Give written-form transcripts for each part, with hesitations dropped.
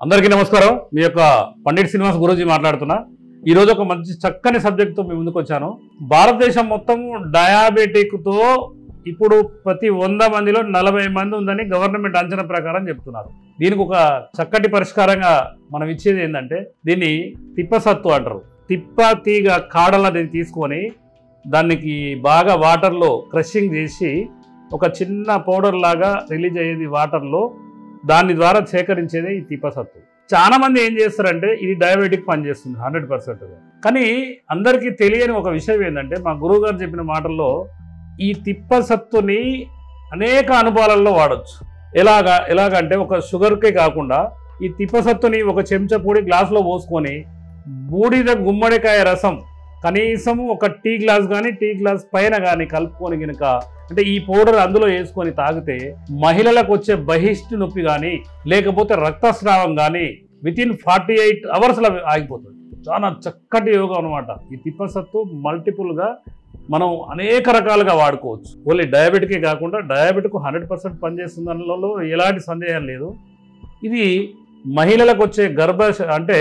అందరికీ నమస్కారం. మీ యొక్క పండిట్ శ్రీనివాస్ గురూజీ మాట్లాడుతున్నా. ఈరోజు ఒక మంచి చక్కని సబ్జెక్ట్తో మీ ముందుకు వచ్చాను. భారతదేశం మొత్తం డయాబెటిక్తో ఇప్పుడు ప్రతి 100 మందిలో 40 మంది ఉందని గవర్నమెంట్ అంచనా ప్రకారం చెప్తున్నారు. దీనికి ఒక చక్కటి పరిష్కారంగా మనం ఇచ్చేది ఏంటంటే, దీన్ని తిప్పసత్తు అంటారు. తిప్ప తీగ కాడలని తీసుకొని దానికి బాగా వాటర్లో క్రషింగ్ చేసి ఒక చిన్న పౌడర్ లాగా రిలీజ్ అయ్యేది వాటర్లో, దాని ద్వారా సేకరించేది ఈ తిప్పసత్తు. చాలా మంది ఏం చేస్తారంటే ఇది డయాబెటిక్ పనిచేస్తుంది 100%గా. కానీ అందరికీ తెలియని ఒక విషయం ఏంటంటే, మా గురువు గారు చెప్పిన మాటల్లో ఈ తిప్పసత్తుని అనేక అనుభవాలలో వాడచ్చు. ఎలాగంటే ఒక షుగర్కే కాకుండా ఈ తిప్పసత్తుని ఒక చెంచా పొడి గ్లాసులో పోసుకొని బూడిద గుమ్మడికాయ రసం కనీసం ఒక టీ గ్లాస్ కానీ టీ గ్లాస్ పైన కానీ కలుపుకొని కనుక, అంటే ఈ పౌడర్ అందులో వేసుకొని తాగితే మహిళలకు వచ్చే బహిష్టు నొప్పి కానీ లేకపోతే రక్తస్రావం కానీ వితిన్ 48 అవర్స్లో ఆగిపోతుంది. చాలా చక్కటి యోగం అనమాట. ఈ తిప్పసత్తు మల్టిపుల్గా మనం అనేక రకాలుగా వాడుకోవచ్చు. ఓన్లీ డయాబెటికే కాకుండా డయాబెటిక్ 100% పనిచేస్తుంది దానిలో ఎలాంటి సందేహం లేదు. ఇది మహిళలకు వచ్చే అంటే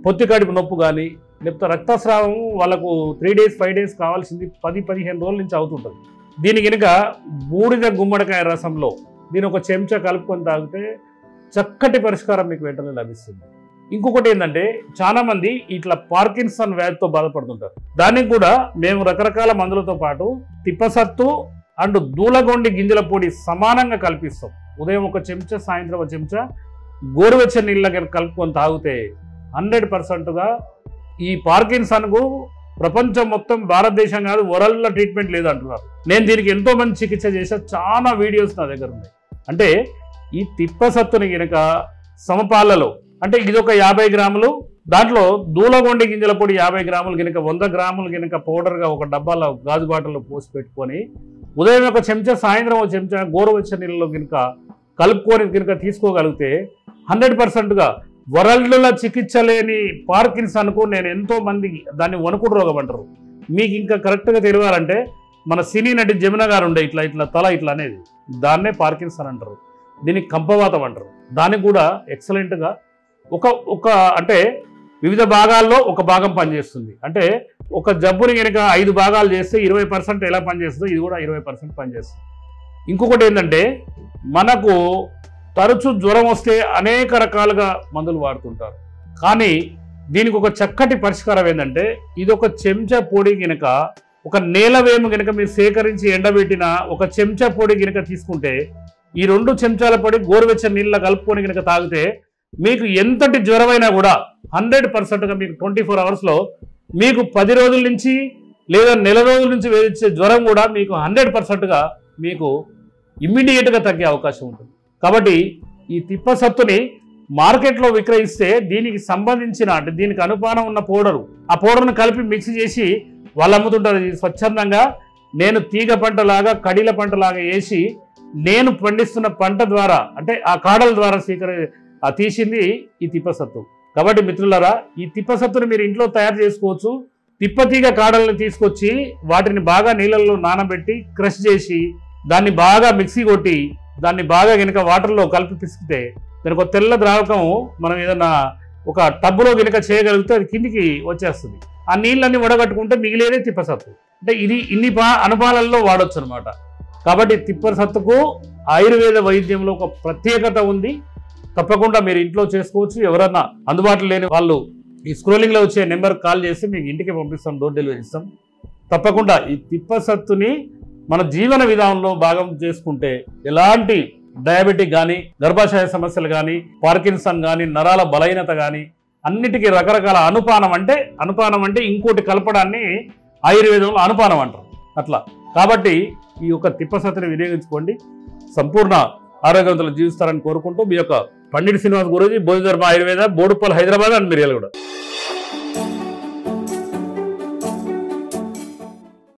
పొత్తి కడుపు నొప్పి కానీ లేకపోతే రక్తస్రావం వాళ్ళకు 3 days 5 days కావాల్సింది 10-15 రోజుల నుంచి అవుతుంటుంది. దీని కనుక బూడిద గుమ్మడికాయ రసంలో దీని ఒక చెంచా కలుపుకొని తాగితే చక్కటి పరిష్కారం మీకు వెంటనే లభిస్తుంది. ఇంకొకటి ఏంటంటే, చాలామంది ఇట్లా పార్కిన్సన్ వ్యాధితో బాధపడుతుంటారు. దానికి కూడా మేము రకరకాల మందులతో పాటు తిప్పసత్తు అండ్ దూలగొండి గింజల పొడి సమానంగా కల్పిస్తాం. ఉదయం ఒక చెంచా, సాయంత్రం ఒక చెంచా గోరువెచ్చని నీళ్ళ కలుపుకొని తాగితే 100%గా ఈ పార్కిన్సన్కు ప్రపంచం మొత్తం, భారతదేశం కాదు వరల్డ్లో ట్రీట్మెంట్ లేదు అంటున్నారు. నేను దీనికి ఎంతో మంది చికిత్స చేసా, చాలా వీడియోస్ నా దగ్గర ఉన్నాయి. అంటే ఈ తిప్పసత్తుని కనుక సమపాలలో, అంటే ఇది ఒక 50 గ్రాములు, దాంట్లో దూలగొండి గింజల పొడి 50 గ్రాములు కనుక 100 గ్రాములు కనుక పౌడర్గా ఒక డబ్బాలో గాజు బాటల్లో పోసి పెట్టుకొని ఉదయం ఒక చెంచా, సాయంత్రం ఒక చెంచా గోరువెచ్చని నీళ్ళలో కనుక కలుపుకొని కనుక తీసుకోగలిగితే 100%గా వరల్డ్లో చికిత్స లేని పార్కిన్సన్కు నేను ఎంతో మంది దాన్ని వణుకుడు రోగం అంటారు. మీకు ఇంకా కరెక్ట్గా తెలియాలంటే మన సినీ నటి జమున గారు ఉండే ఇట్లా తల ఇట్లా అనేది, దాన్నే పార్కిన్సన్ అంటారు. దీనికి కంపవాతం అంటారు. దానికి కూడా ఎక్సలెంట్గా ఒక అంటే వివిధ భాగాల్లో ఒక భాగం పనిచేస్తుంది. అంటే ఒక జబ్బుని కనుక 5 భాగాలు చేస్తే 20% ఎలా పనిచేస్తుందో ఇది కూడా 20% పనిచేస్తుంది. ఇంకొకటి ఏంటంటే, మనకు తరచూ జ్వరం వస్తే అనేక రకాలుగా మందులు వాడుతుంటారు. కానీ దీనికి ఒక చక్కటి పరిష్కారం ఏంటంటే, ఇది ఒక చెంచా పొడి కనుక, ఒక నేలవేము కనుక మీరు సేకరించి ఎండబెట్టిన ఒక చెంచా పొడి కనుక తీసుకుంటే, ఈ 2 చెంచాల పొడి గోరువెచ్చని నీళ్ళ కలుపుకొని కనుక తాగితే మీకు ఎంతటి జ్వరమైనా కూడా 100%గా మీకు 24 అవర్స్లో మీకు 10 రోజుల నుంచి లేదా నెల రోజుల నుంచి వేధించే జ్వరం కూడా మీకు 100%గా మీకు ఇమ్మీడియట్గా తగ్గే అవకాశం ఉంటుంది. కాబట్టి ఈ తిప్పసత్తుని మార్కెట్లో విక్రయిస్తే దీనికి సంబంధించిన, అంటే దీనికి అనుపానం ఉన్న పౌడరు, ఆ పౌడర్ను కలిపి మిక్స్ చేసి వాళ్ళు అమ్ముతుంటారు. ఇది స్వచ్ఛందంగా నేను తీగ పంటలాగా కడీల పంటలాగా వేసి నేను పండిస్తున్న పంట ద్వారా, అంటే ఆ కాడల ద్వారా తీసింది ఈ తిప్పసత్తు. కాబట్టి మిత్రులారా, ఈ తిప్పసత్తుని మీరు ఇంట్లో తయారు చేసుకోవచ్చు. తిప్పతీగ కాడలను తీసుకొచ్చి వాటిని బాగా నీళ్ళల్లో నానబెట్టి క్రష్ చేసి దాన్ని బాగా మిక్సీ కొట్టి దాన్ని బాగా కనుక వాటర్లో కలిపి పిసికితే దానికి ఒక తెల్ల ద్రావకం మనం ఏదన్నా ఒక టబ్బులో కనుక చేయగలిగితే అది కిందికి వచ్చేస్తుంది. ఆ నీళ్ళన్నీ వడగట్టుకుంటే మిగిలేదే తిప్పసత్తు. అంటే ఇది ఇన్ని అనుపాలలో వాడచ్చు అనమాట. కాబట్టి తిప్పసత్తుకు ఆయుర్వేద వైద్యంలో ఒక ప్రత్యేకత ఉంది. తప్పకుండా మీరు ఇంట్లో చేసుకోవచ్చు. ఎవరన్నా అందుబాటులో లేని వాళ్ళు ఈ స్క్రోలింగ్లో వచ్చే నెంబర్కి కాల్ చేసి మీకు ఇంటికి పంపిస్తాం, డోర్ డెలివరీ ఇస్తాం. తప్పకుండా ఈ తిప్పసత్తుని మన జీవన విధానంలో భాగం చేసుకుంటే ఎలాంటి డయాబెటిక్ కానీ, గర్భాశయ సమస్యలు కానీ, పార్కిన్సన్ కానీ, నరాల బలహీనత కానీ అన్నిటికీ రకరకాల అనుపానం అంటే ఇంకోటి కలపడాన్ని ఆయుర్వేదంలో అనుపానం అంటారు అట్లా. కాబట్టి ఈ యొక్క తిప్పసత్తుని వినియోగించుకోండి. సంపూర్ణ ఆరోగ్యవంతులు జీవిస్తారని కోరుకుంటూ మీ యొక్క పండిట్ శ్రీనివాస్ గురూజీ, బోధిధర్మ ఆయుర్వేద, బోడుప్పల్, హైదరాబాద్ అండ్ మిర్యాలగూడ.